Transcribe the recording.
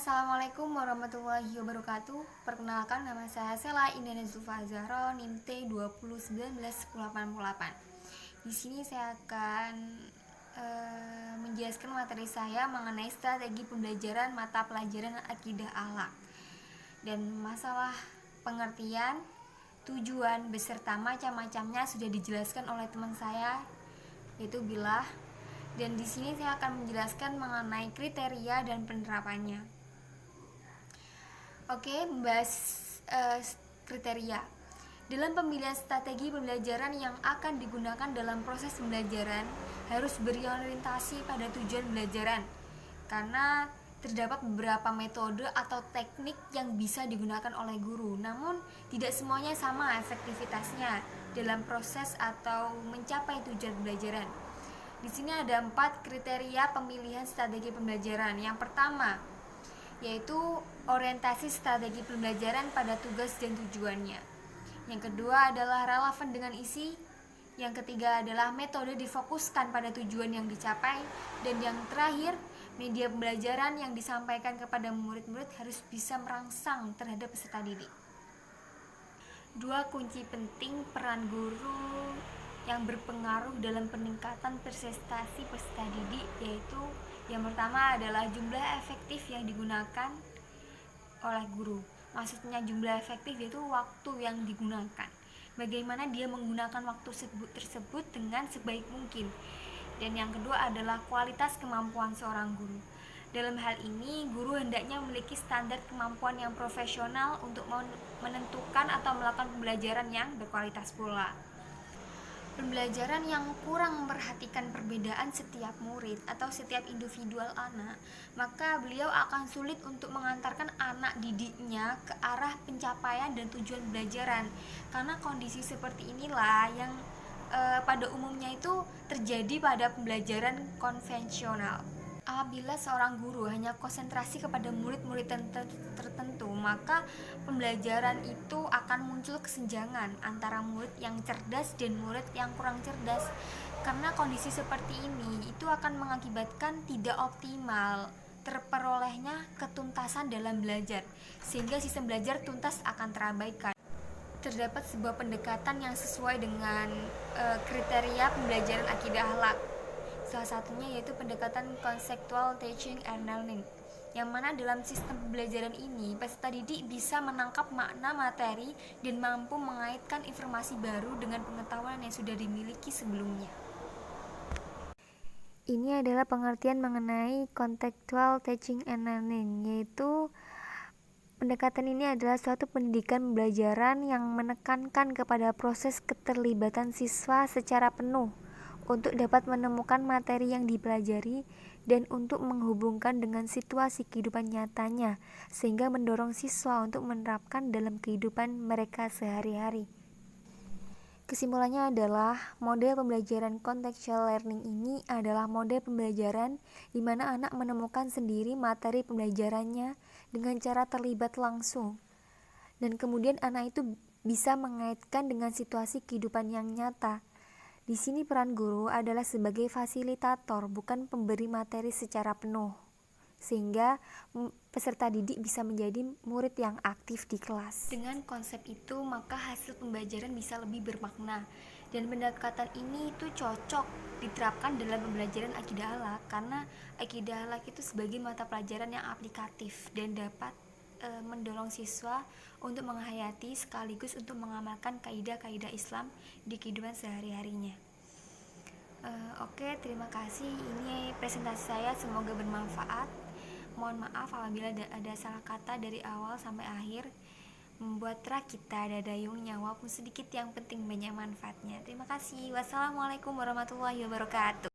Assalamualaikum warahmatullahi wabarakatuh. Perkenalkan, nama saya Sela Indah Zulfa Zahra, NIM T20191088. Di sini saya akan menjelaskan materi saya mengenai strategi pembelajaran mata pelajaran akidah akhlak dan masalah pengertian, tujuan beserta macam-macamnya sudah dijelaskan oleh teman saya, yaitu Bilah. Dan di sini saya akan menjelaskan mengenai kriteria dan penerapannya. Oke, membahas kriteria. Dalam pemilihan strategi pembelajaran yang akan digunakan dalam proses pembelajaran harus berorientasi pada tujuan pembelajaran, karena terdapat beberapa metode atau teknik yang bisa digunakan oleh guru, namun tidak semuanya sama efektivitasnya dalam proses atau mencapai tujuan pembelajaran. Di sini ada 4 kriteria pemilihan strategi pembelajaran. Yang pertama, yaitu orientasi strategi pembelajaran pada tugas dan tujuannya. Yang kedua adalah relevan dengan isi. Yang ketiga adalah metode difokuskan pada tujuan yang dicapai. Dan yang terakhir, media pembelajaran yang disampaikan kepada murid-murid harus bisa merangsang terhadap peserta didik. 2 kunci penting peran guru yang berpengaruh dalam peningkatan prestasi peserta didik, yaitu yang pertama adalah jumlah efektif yang digunakan oleh guru. Maksudnya jumlah efektif yaitu waktu yang digunakan, bagaimana dia menggunakan waktu tersebut dengan sebaik mungkin. Dan yang kedua adalah kualitas kemampuan seorang guru. Dalam hal ini, guru hendaknya memiliki standar kemampuan yang profesional untuk menentukan atau melakukan pembelajaran yang berkualitas pula. Pembelajaran yang kurang memperhatikan perbedaan setiap murid atau setiap individual anak, maka beliau akan sulit untuk mengantarkan anak didiknya ke arah pencapaian dan tujuan pembelajaran. Karena kondisi seperti inilah yang pada umumnya itu terjadi pada pembelajaran konvensional. Apabila seorang guru hanya konsentrasi kepada murid-murid tertentu, maka pembelajaran itu akan muncul kesenjangan antara murid yang cerdas dan murid yang kurang cerdas. Karena kondisi seperti ini itu akan mengakibatkan tidak optimal terperolehnya ketuntasan dalam belajar, sehingga sistem belajar tuntas akan terabaikan. Terdapat sebuah pendekatan yang sesuai dengan kriteria pembelajaran akidah akhlak. Salah satunya yaitu pendekatan conceptual teaching and learning, yang mana dalam sistem pembelajaran ini peserta didik bisa menangkap makna materi dan mampu mengaitkan informasi baru dengan pengetahuan yang sudah dimiliki sebelumnya. Ini adalah pengertian mengenai contextual teaching and learning, yaitu pendekatan ini adalah suatu pendidikan pembelajaran yang menekankan kepada proses keterlibatan siswa secara penuh untuk dapat menemukan materi yang dipelajari dan untuk menghubungkan dengan situasi kehidupan nyatanya, sehingga mendorong siswa untuk menerapkan dalam kehidupan mereka sehari-hari. Kesimpulannya adalah model pembelajaran contextual learning ini adalah model pembelajaran di mana anak menemukan sendiri materi pembelajarannya dengan cara terlibat langsung, dan kemudian anak itu bisa mengaitkan dengan situasi kehidupan yang nyata. Di sini peran guru adalah sebagai fasilitator, bukan pemberi materi secara penuh, sehingga peserta didik bisa menjadi murid yang aktif di kelas. Dengan konsep itu, maka hasil pembelajaran bisa lebih bermakna, dan pendekatan ini itu cocok diterapkan dalam pembelajaran akidah akhlak, karena akidah akhlak itu sebagai mata pelajaran yang aplikatif dan dapat mendorong siswa untuk menghayati sekaligus untuk mengamalkan kaidah-kaidah Islam di kehidupan sehari-harinya. Oke, terima kasih. Ini presentasi saya, semoga bermanfaat. Mohon maaf apabila ada salah kata dari awal sampai akhir. Membuat kita ada dayungnya, walaupun sedikit yang penting banyak manfaatnya. Terima kasih. Wassalamualaikum warahmatullahi wabarakatuh.